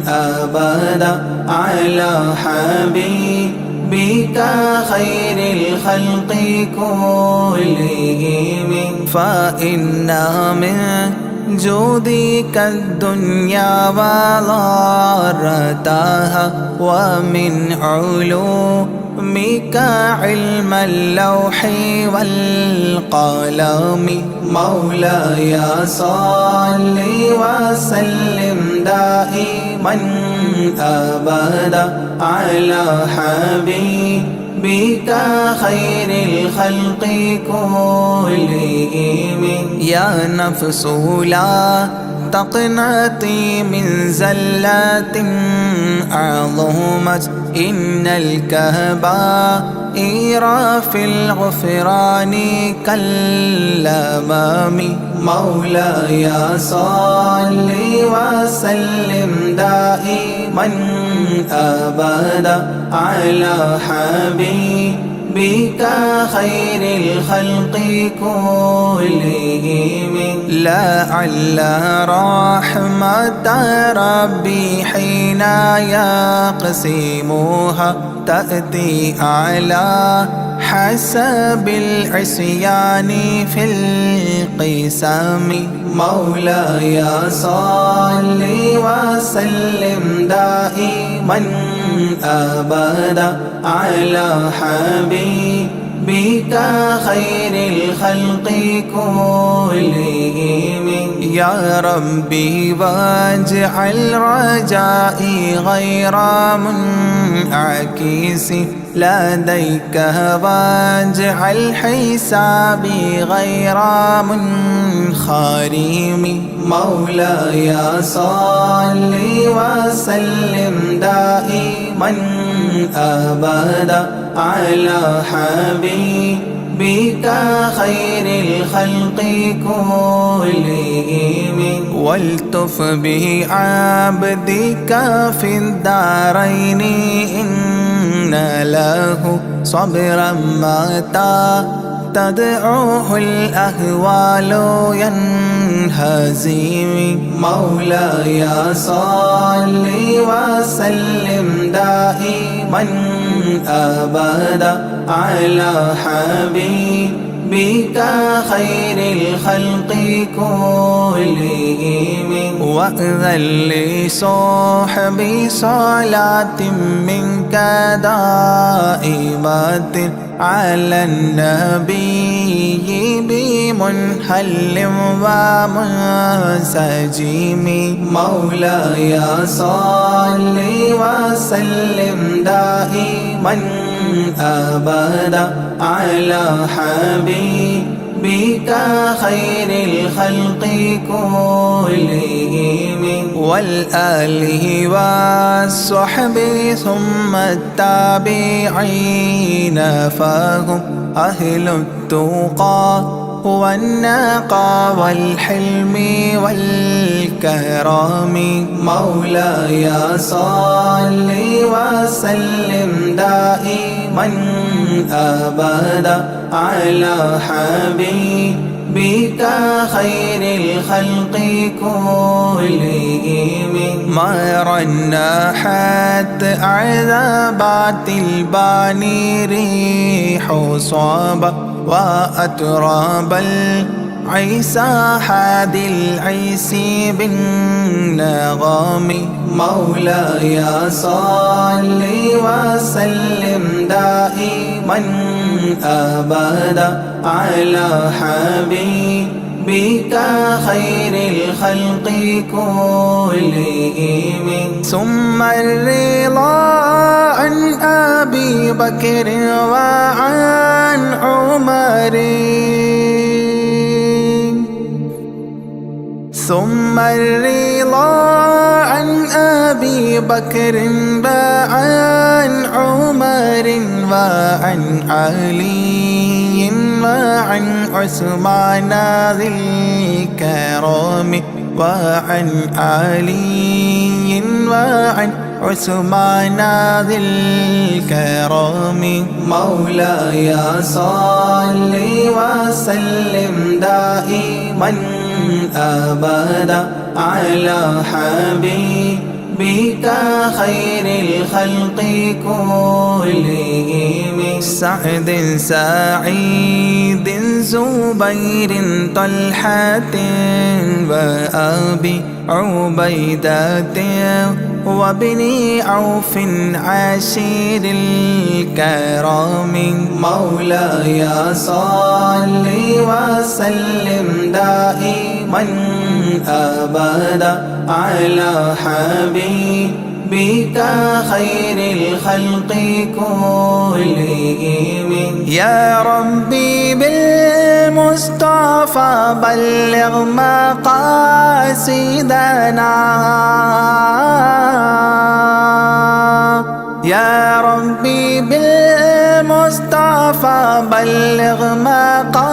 أبدا على حبيبك خير الخلق كلهم. فإن من جودك الدنيا وضارتها ومن علومك علم اللوح والقلم. مولاي صل وسلم دائما أبدا على حبيبك خير الخلق كلهم. يا نفس لا تقنطي من زلات عظمت إن الكبائر في الغفران كالأمام. مولاي صل وسلم دائما أبدا على حبيبك خير الخلق كلهم. لعل رحمة ربي حين يقسمها تأتي على حسب العصيان في القسم. مولاي صل وسلم دائما أبدا على حبيبك خير الخلق كلهم. يا ربي واجعل رجائي غير منعكس لديك واجعل حسابي غير منخرم. مولاي صل وسلم دائما أبدا على حبيبك بك خير الخلق كلهم والتف به عبدك في الدارين إن له صبرا متى تدعوه الأهوال ينهزم مولاي صل وسلم دائما أبدا على حبيبك خير الخلق كلهم وأذن لصحبي صلاة منك دائمة على النبي بمنحل ومنسجم مولاي صل وسلم دائما أبدا على حبيبك خير الخلق كلهم والآله والصحب ثم التابعين فهم أهل التقى والنقى والحلم والكرم مولاي صل وسلم دائما أبدا على حبيبك خير الخلق كلهم ما رنحت عذابات الباني ريح صابا وأتراب العيسى حاد العيس بالنغم مولاي صل وسلم دائما أبدا على حبيبك خير الخلق كلهم ثم الرضا عن أبي بكر وعن عمر ثم الرضا عن أبي بكر وعن عمر وعن علي وعن عثمان ذي الكرم وعن علي وعن عثمان ذي الكرم مولاي صل وسلم دائما أبدا على حبيبك خير الخلق كلهم سعد سعيد زبير طلحة وأبي عبيدة وابن عوف عشير الكرام مولاي صل وسلم دائما أبدا على حبيبك خير الخلق كلهم يا ربي بالمصطفى بلغ مقاصدنا يا ربي بالمصطفى بلغ مقاصدنا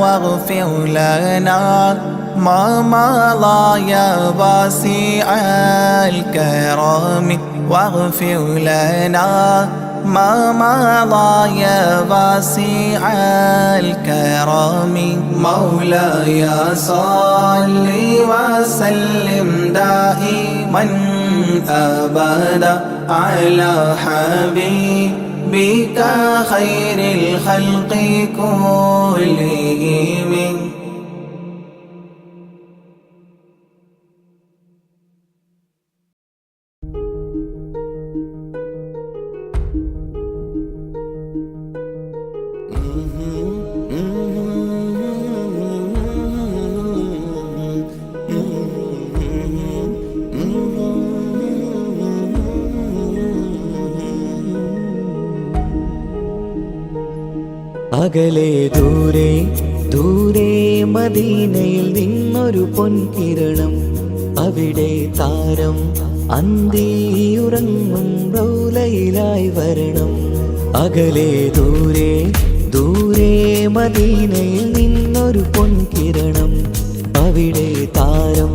واغفر لنا ما مضى يا واسع الكرم واغفر لنا ما مضى يا واسع الكرم مولاي صل وسلم دائما أبدا على حبيبك خير الخلق كلهم അകലെ ദൂരെ ദൂരെ മദീനയിൽ നിന്നൊരു പൊൻകിരണം അവിടെ താരം അന്തിയുറങ്ങും റൗലയിലായി വരണം അകലെ ദൂരെ ദൂരെ മദീനയിൽ നിന്നൊരു പൊൻകിരണം, അവിടെ താരം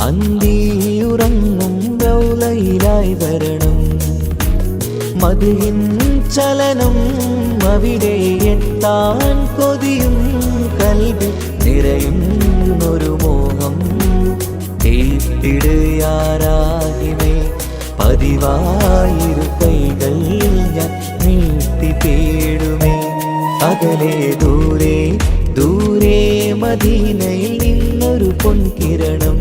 അന്തിയുറങ്ങും റൗളയിലായി വരണം. മദ്ഹിൻ ചലനം അവിടെ എത്താൻ കൊതിയും കൽബിൽ നിറയുന്നൊരു മോഹം. കേട്ടിടുയാരാഹിമേ പതിവായിരു കൈകൾ ഞാൻ നീട്ടി തേടുമേ. അകലെ ദൂരെ ദൂരെ മദീനയിൽ നിന്നൊരു പൊൻകിരണം,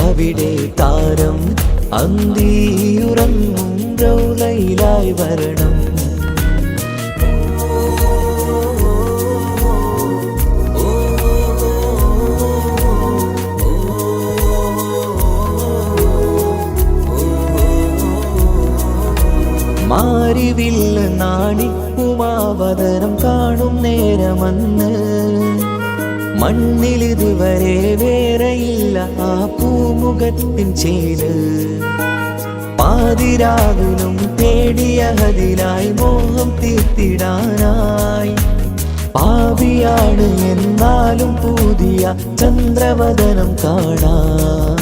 അവിടെ താരം അന്തിയുറങ്ങും റൗളയിലായി വരണം. മാരിവില്ല നാണിക്കുമാവതരം കാണും നേരമന്ന്, മണ്ണിലിതുവരെ വേറെയില്ല ആ പൂമുഖത്തിൻ ചേര്. പാതിരാവിലും തേടിയ ഹദിലായി മോഹം തീർത്തിടാനായി, പാപിയാണ് എന്നാലും പുതിയ ചന്ദ്രവദനം കാണാൻ.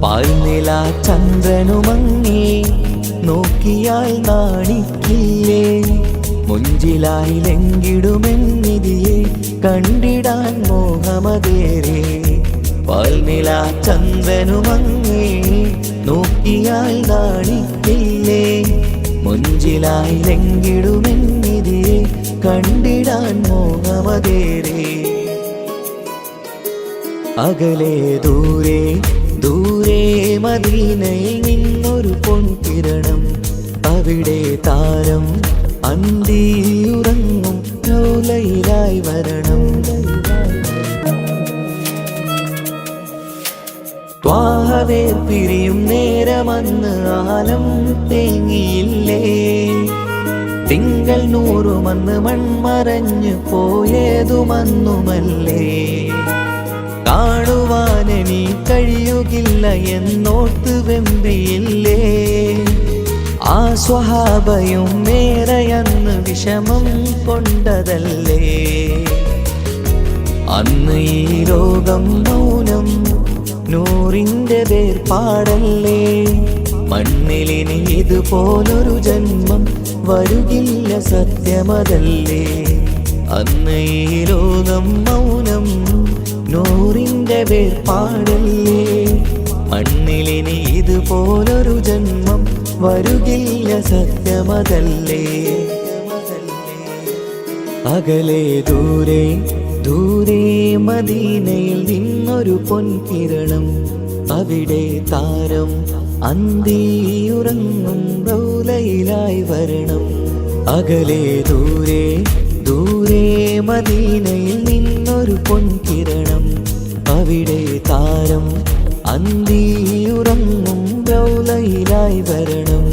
പാൽനില ചന്ദ്രനുമങ്ങി നോക്കിയാൽ നാണിക്കില്ലേ, മുഞ്ചിലായി ലംഘിടുമെന്നിതിയെ കണ്ടിടാൻ മോഹമതേറെ. പാൽനില ചന്ദ്രനുമങ്ങി നോക്കിയാൽ നാണിക്കില്ലേ, മുഞ്ചിലായി ലംഘിടുമെന്നിതിയെ കണ്ടിടാൻ മോഹമതേറെ. അകലെ ദൂരെ ദൂരെ മദീനയിൽ നിന്നൊരു പൊൻകിരണം, അവിടെ താരം അന്തിയുറങ്ങും റൗളയിലായി വരണം. ത്വാഹവേ പിരിയും നേരമന്ന് ആലം തേങ്ങിയില്ലേ, തിങ്കൾ നൂറുമന്ന് മൺമറഞ്ഞു പോയതുമന്നുമല്ലേ. കാണുവാനെനി കഴിയുകില്ല എന്നോർത്ത് വെമ്പിയില്ലേ, ആ സ്വഹാബയും മേറയന്ന് വിഷമം കൊണ്ടതല്ലേ. അന്ന് ഈ ലോകം മൗനം നൂറിൻ്റെ വേർപാടല്ലേ, മണ്ണിലിനി ഇതുപോലൊരു ജന്മം വരുകില്ല സത്യമതല്ലേ. അന്ന് ഈ ലോകം മൗനം നൂറിൻ്റെ വേർപാടല്ലേ, മണ്ണിലിനി ഇതുപോലൊരു ജന്മം വരുകില്ല സത്യമതല്ലേ. അകലെ ദൂരെ ദൂരെ മദീനയിൽ നിന്നൊരു പൊൻകിരണം, അവിടെ താരം അന്തിയുറങ്ങും റൗളയിലായി വരണം. അകലെ ദൂരെ ദൂരെ മദീനയിൽ നിന്നൊരു പൊൻകിരണം, അവിടെ താരം അന്തിയുറങ്ങും റൗളയിലായി വരണം.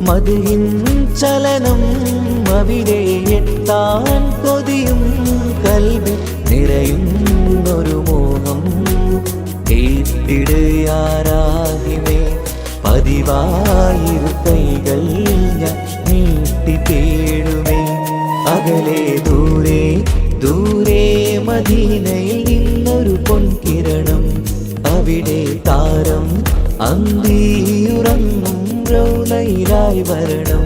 മദ്ഹിൻ ചലനം അവിടെ എത്താൻ കൊതിയും കൽബിൽ നിറയുന്നൊരു മോഹം. കേട്ടിടുയാരാഹിമേ പതിവായിരു കൈകൾ ഞാൻ നീട്ടി തേടുമേ. അകലെ ദൂരെ ദൂരെ മദീനയിൽ നിന്നൊരു പൊൻകിരണം, അവിടെ താരം അന്തിയുറങ്ങും റൗളയിലായി വരണം.